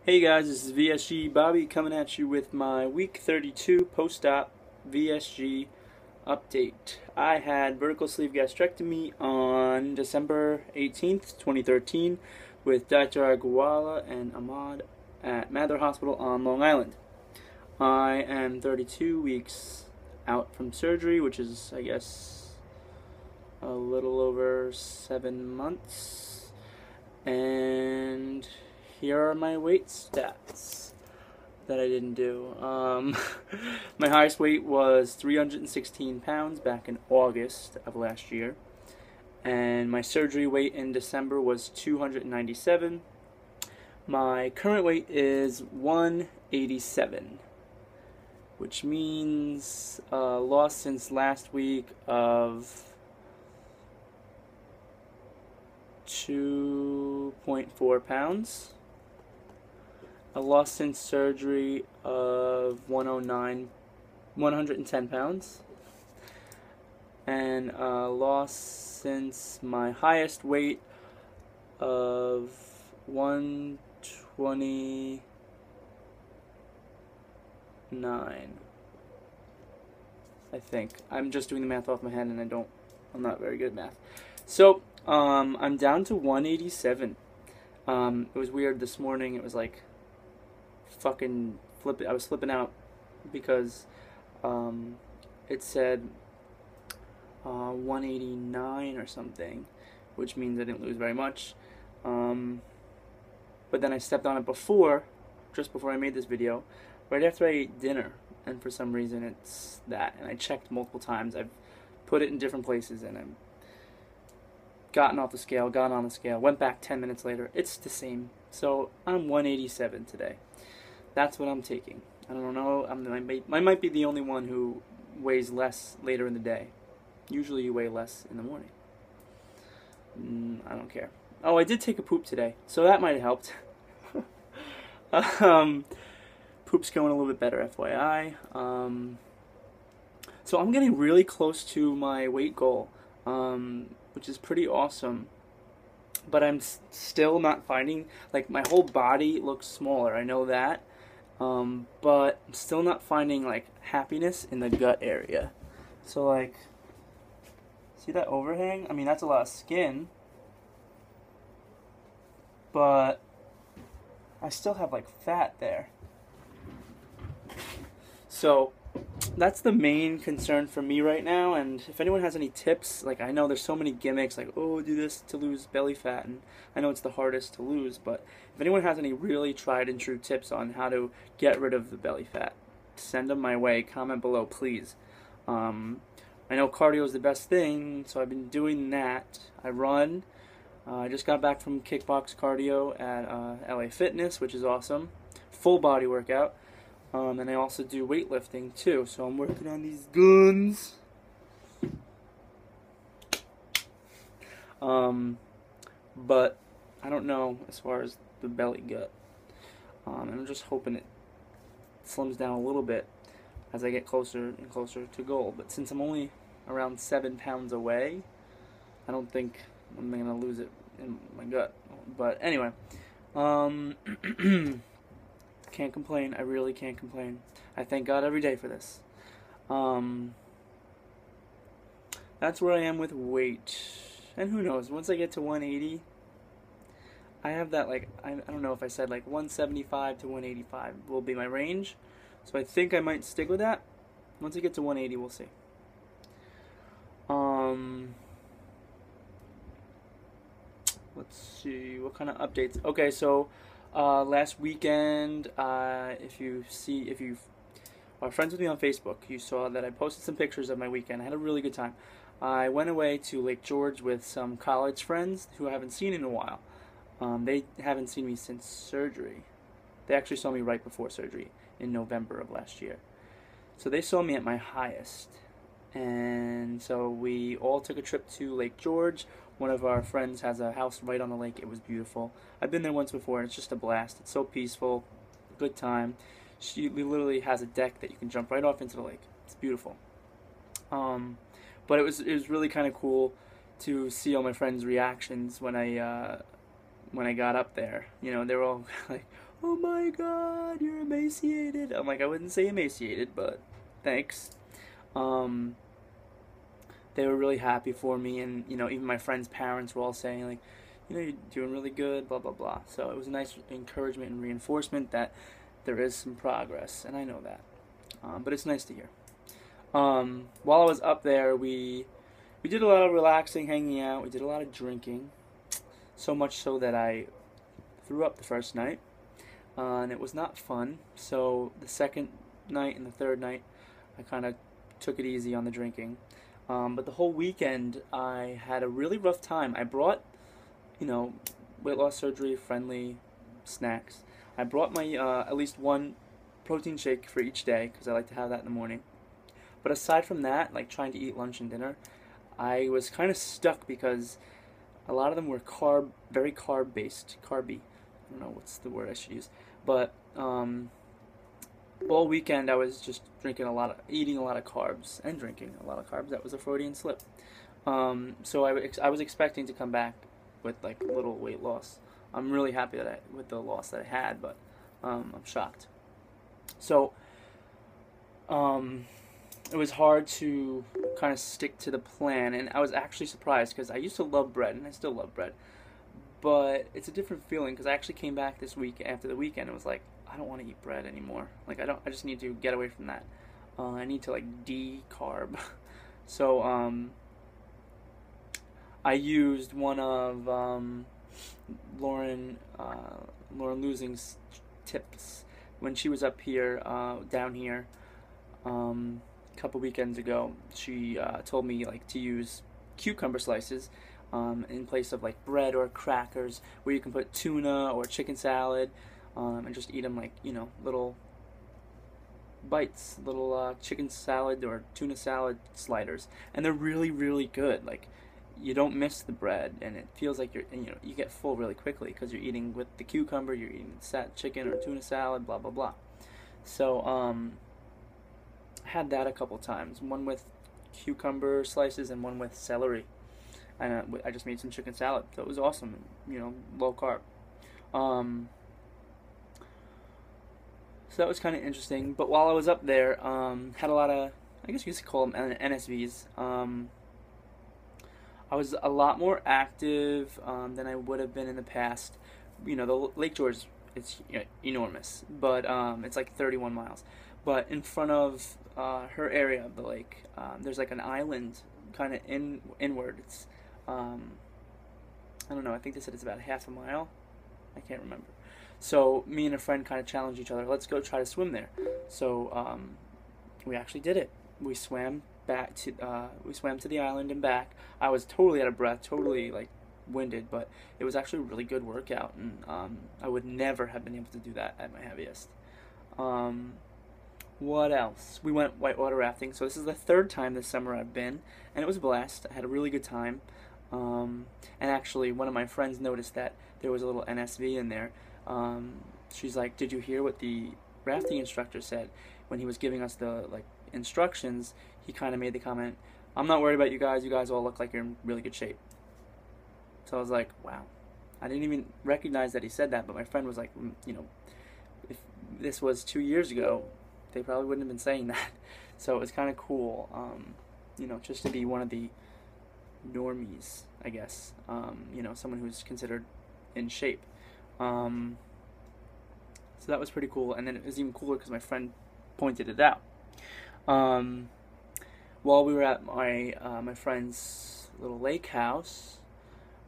Hey guys, this is VSG Bobby coming at you with my week 32 post-op VSG update. I had vertical sleeve gastrectomy on December 18th, 2013 with Dr. Aguala and Ahmad at Mather Hospital on Long Island. I am 32 weeks out from surgery, which is, I guess, a little over 7 months. And here are my weight stats that I didn't do. My highest weight was 316 pounds back in August of last year. And my surgery weight in December was 297. My current weight is 187, which means loss since last week of 2.4 pounds. A loss since surgery of 110 pounds. And a loss since my highest weight of 129, I think. I'm just doing the math off my head and I'm not very good at math. So, I'm down to 187. It was weird this morning. It was like fucking I was flipping out because it said 189 or something, which means I didn't lose very much. But then I stepped on it just before I made this video, right after I ate dinner, and for some reason it's that. And I checked multiple times. I've put it in different places, and I've gotten off the scale, got on the scale, went back 10 minutes later. It's the same. So I'm 187 today. That's what I'm taking. I don't know. I might be the only one who weighs less later in the day. Usually you weigh less in the morning. I don't care. Oh, I did take a poop today, so that might have helped. Poop's going a little bit better, FYI. So I'm getting really close to my weight goal, which is pretty awesome. But I'm still not finding, like, my whole body looks smaller. I know that. But I'm still not finding, like, happiness in the gut area. So, like, see that overhang? I mean, that's a lot of skin. But I still have, like, fat there. So that's the main concern for me right now. And if anyone has any tips, like, I know there's so many gimmicks, like, oh, do this to lose belly fat, and I know it's the hardest to lose, but if anyone has any really tried and true tips on how to get rid of the belly fat, send them my way. Comment below, please. I know cardio is the best thing, so I've been doing that. I run. I just got back from kickbox cardio at LA Fitness, which is awesome. Full body workout. And I also do weightlifting too, so I'm working on these guns. But I don't know as far as the belly gut. I'm just hoping it slims down a little bit as I get closer and closer to goal. But since I'm only around 7 pounds away, I don't think I'm going to lose it in my gut. But anyway, can't complain. I really can't complain. I thank God every day for this. That's where I am with weight. And who knows, once I get to 180, I have that, like, I don't know if I said, like, 175 to 185 will be my range. So I think I might stick with that. Once I get to 180, we'll see. Let's see, what kind of updates? Okay, so last weekend, if you are friends with me on Facebook, you saw that I posted some pictures of my weekend. I had a really good time. I went away to Lake George with some college friends who I haven't seen in a while. They haven't seen me since surgery. They actually saw me right before surgery in November of last year. So they saw me at my highest. And so we all took a trip to Lake George. One of our friends has a house right on the lake. It was beautiful. I've been there once before, and it's just a blast. It's so peaceful, good time. She literally has a deck that you can jump right off into the lake. It's beautiful. But it was really kind of cool to see all my friends' reactions when I when I got up there. You know, they were all like, "Oh my God, you're emaciated." I'm like, I wouldn't say emaciated, but thanks. Um, they were really happy for me, and you know, even my friends' parents were all saying like, you know, you're doing really good, blah blah blah. So it was a nice encouragement and reinforcement that there is some progress, and I know that. But it's nice to hear. While I was up there, we did a lot of relaxing, hanging out. We did a lot of drinking, so much so that I threw up the first night, and it was not fun. So the second night and the third night, I kind of took it easy on the drinking. But the whole weekend, I had a really rough time. I brought, you know, weight loss surgery friendly snacks. I brought my at least one protein shake for each day because I like to have that in the morning. But aside from that, like trying to eat lunch and dinner, I was kind of stuck because a lot of them were very carb based, carby. I don't know what's the word I should use, but all weekend I was just eating a lot of carbs and drinking a lot of carbs. That was a Freudian slip. So I was expecting to come back with like a little weight loss. I'm really happy with the loss that I had, but I'm shocked. So it was hard to kind of stick to the plan, and I was actually surprised because I used to love bread, and I still love bread, but it's a different feeling because I actually came back this week after the weekend and was like, I don't want to eat bread anymore. Like I just need to get away from that. I need to like decarb. So I used one of Lauren Lusing's tips when she was up here, down here, a couple weekends ago. She told me like to use cucumber slices in place of like bread or crackers, where you can put tuna or chicken salad, and just eat them like, you know, little bites, little chicken salad or tuna salad sliders, and they're really really good. Like you don't miss the bread, and it feels like you get full really quickly because you're eating with the cucumber, you're eating chicken or tuna salad, blah blah blah. So I had that a couple times, one with cucumber slices and one with celery, and I just made some chicken salad, so it was awesome. You know, low carb. So that was kind of interesting. But while I was up there, had a lot of, I guess you could call them NSVs. I was a lot more active than I would have been in the past. You know, the Lake George, it's enormous, but it's like 31 miles. But in front of her area of the lake, there's like an island kind of inward. It's, I don't know, I think they said it's about half a mile. I can't remember. So me and a friend kind of challenged each other. Let's go try to swim there. So we actually did it. We swam to the island and back. I was totally out of breath, totally like winded, but it was actually a really good workout, and I would never have been able to do that at my heaviest. What else? We went whitewater rafting. So this is the third time this summer I've been, and it was a blast. I had a really good time. And actually, one of my friends noticed that there was a little NSV in there. She's like, "Did you hear what the rafting instructor said when he was giving us the instructions?" He kind of made the comment, "I'm not worried about you guys. You guys all look like you're in really good shape." So I was like, wow. I didn't even recognize that he said that, but my friend was like, you know, if this was 2 years ago, they probably wouldn't have been saying that. So it was kind of cool, you know, just to be one of the normies, I guess. You know, someone who's considered in shape. So that was pretty cool, and then it was even cooler because my friend pointed it out. While we were at my friend's little lake house,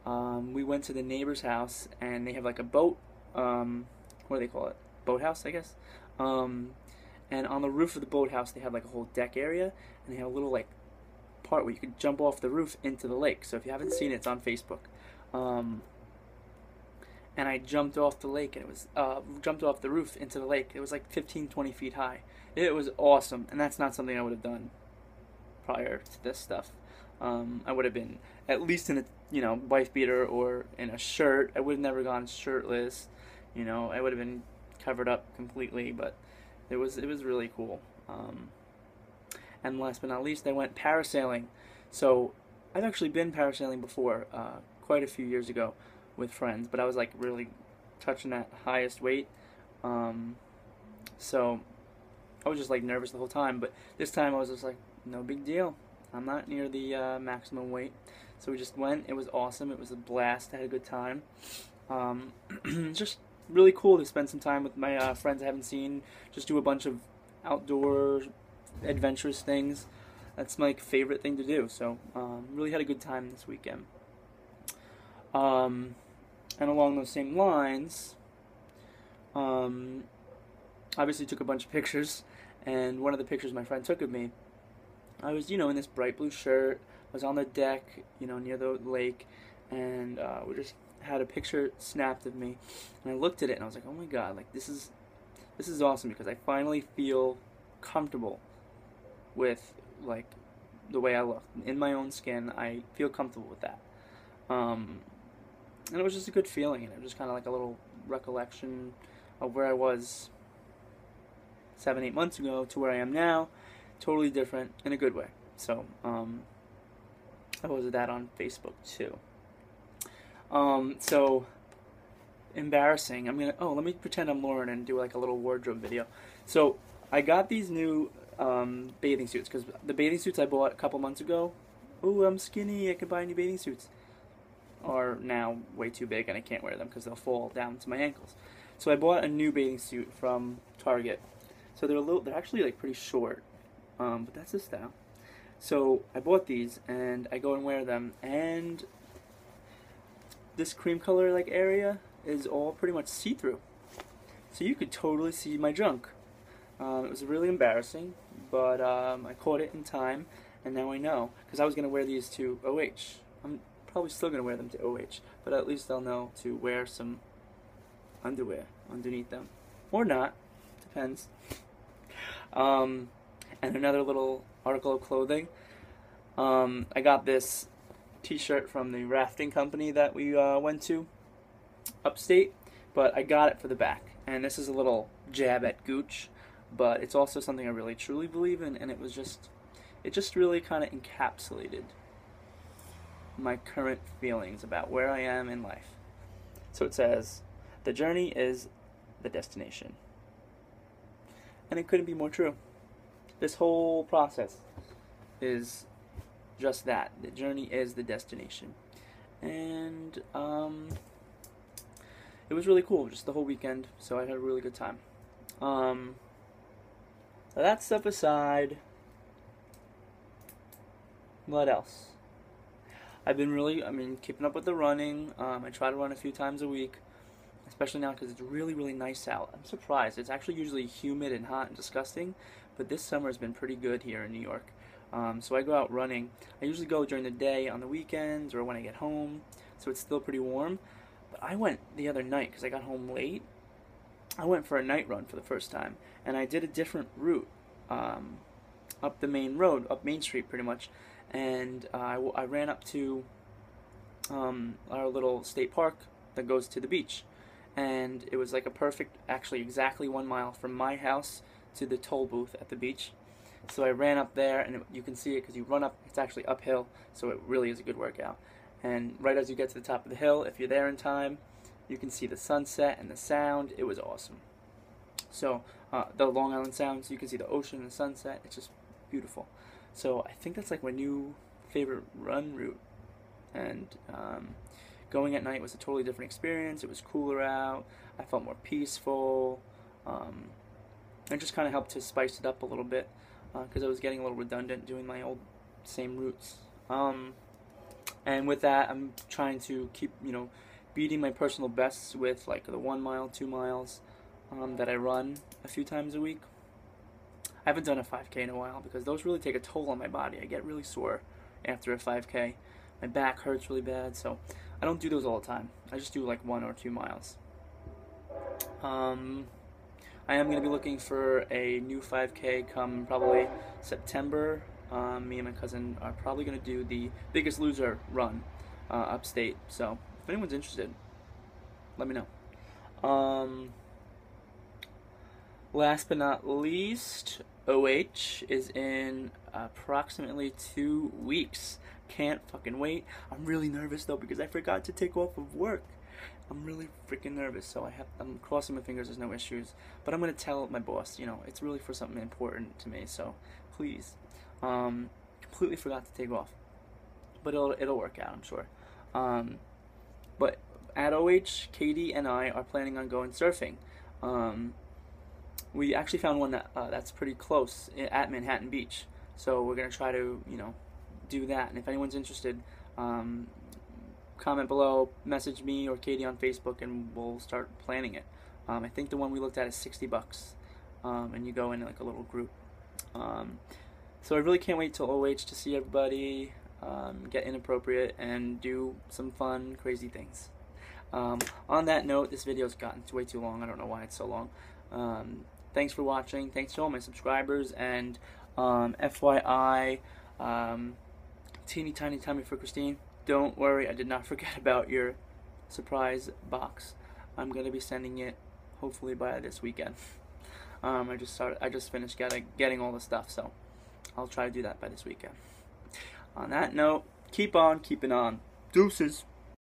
we went to the neighbor's house, and they have like a boat, what do they call it? Boathouse, I guess. And on the roof of the boathouse, they have like a whole deck area, and they have a little like part where you could jump off the roof into the lake. So if you haven't seen it, it's on Facebook. And I jumped off the lake, and it was jumped off the roof into the lake. It was like 15-20 feet high. It was awesome, and that's not something I would have done prior to this stuff. I would have been at least in a wife beater or in a shirt. I would have never gone shirtless. You know, I would have been covered up completely, but it was really cool. And last but not least, I went parasailing. So I've actually been parasailing before, quite a few years ago, with friends, but I was like really touching that highest weight. So I was just like nervous the whole time, but this time I was just like, no big deal. I'm not near the maximum weight. So we just went. It was awesome. It was a blast. I had a good time. Just really cool to spend some time with my friends I haven't seen. Just do a bunch of outdoor adventurous things. That's my favorite thing to do. So really had a good time this weekend. And along those same lines, obviously took a bunch of pictures. And one of the pictures my friend took of me, I was, in this bright blue shirt. I was on the deck, near the lake, and we just had a picture snapped of me. And I looked at it, and I was like, oh my god, like this is awesome, because I finally feel comfortable with like the way I look in my own skin. I feel comfortable with that, and it was just a good feeling. And it was just kind of like a little recollection of where I was 7-8 months ago to where I am now. Totally different in a good way. So I posted that on Facebook too. So embarrassing. let me pretend I'm Lauren and do like a little wardrobe video. So I got these new bathing suits, because the bathing suits I bought a couple months ago, ooh, I'm skinny, I can buy new bathing suits, are now way too big and I can't wear them because they'll fall down to my ankles. So I bought a new bathing suit from Target. So they're actually like pretty short, but that's the style. So I bought these and I go and wear them, and this cream color like area is all pretty much see-through. So you could totally see my junk. It was really embarrassing, but I caught it in time, and now I know, because I was going to wear these to OH. I'm probably still going to wear them to OH, but at least I'll know to wear some underwear underneath them. Or not, depends. And another little article of clothing. I got this t-shirt from the rafting company that we went to upstate, but I got it for the back. And this is a little jab at Gooch, but it's also something I really truly believe in, and it just really kind of encapsulated my current feelings about where I am in life. So it says, the journey is the destination. And it couldn't be more true. This whole process is just that. The journey is the destination. And it was really cool, just the whole weekend, so I had a really good time. So that stuff aside, what else? I've been keeping up with the running. I try to run a few times a week, especially now because it's really, really nice out. I'm surprised. It's actually usually humid and hot and disgusting, but this summer has been pretty good here in New York. So I go out running. I usually go during the day on the weekends or when I get home, so it's still pretty warm. But I went the other night because I got home late. I went for a night run for the first time, and I did a different route up the main road, up Main Street pretty much, and I ran up to our little state park that goes to the beach. And it was like a perfect, actually exactly 1 mile from my house to the toll booth at the beach. So I ran up there, and you can see it because you run up, it's actually uphill, so it really is a good workout. And right as you get to the top of the hill, if you're there in time, you can see the sunset and the sound. It was awesome. So the Long Island Sound, so you can see the ocean and the sunset. It's just beautiful. So I think that's like my new favorite run route. And going at night was a totally different experience. It was cooler out. I felt more peaceful. It just kind of helped to spice it up a little bit because I was getting a little redundant doing my old same routes. And with that, I'm trying to keep, beating my personal bests with like the 1 mile, 2 miles that I run a few times a week. I haven't done a 5K in a while because those really take a toll on my body. I get really sore after a 5K. My back hurts really bad, so I don't do those all the time. I just do like 1 or 2 miles. I am going to be looking for a new 5K come probably September. Me and my cousin are probably going to do the Biggest Loser run upstate. So if anyone's interested, let me know. Last but not least, OH is in approximately 2 weeks. Can't fucking wait. I'm really nervous though because I forgot to take off of work. I'm really freaking nervous, so I'm crossing my fingers there's no issues. But I'm gonna tell my boss, you know, it's really for something important to me, so please. Completely forgot to take off, but it'll work out, I'm sure. But at OH, Katie and I are planning on going surfing. We actually found one that's pretty close at Manhattan Beach, so we're gonna try to, you know, do that. And if anyone's interested, comment below, message me or Katie on Facebook, and we'll start planning it. I think the one we looked at is $60, and you go in like a little group. So I really can't wait till OH to see everybody, get inappropriate, and do some fun, crazy things. On that note, this video's gotten way too long. I don't know why it's so long. Thanks for watching. Thanks to all my subscribers, and FYI, teeny tiny tummy for Christine. Don't worry, I did not forget about your surprise box. I'm gonna be sending it hopefully by this weekend. I just finished getting all the stuff, so I'll try to do that by this weekend. On that note, keep on keeping on. Deuces.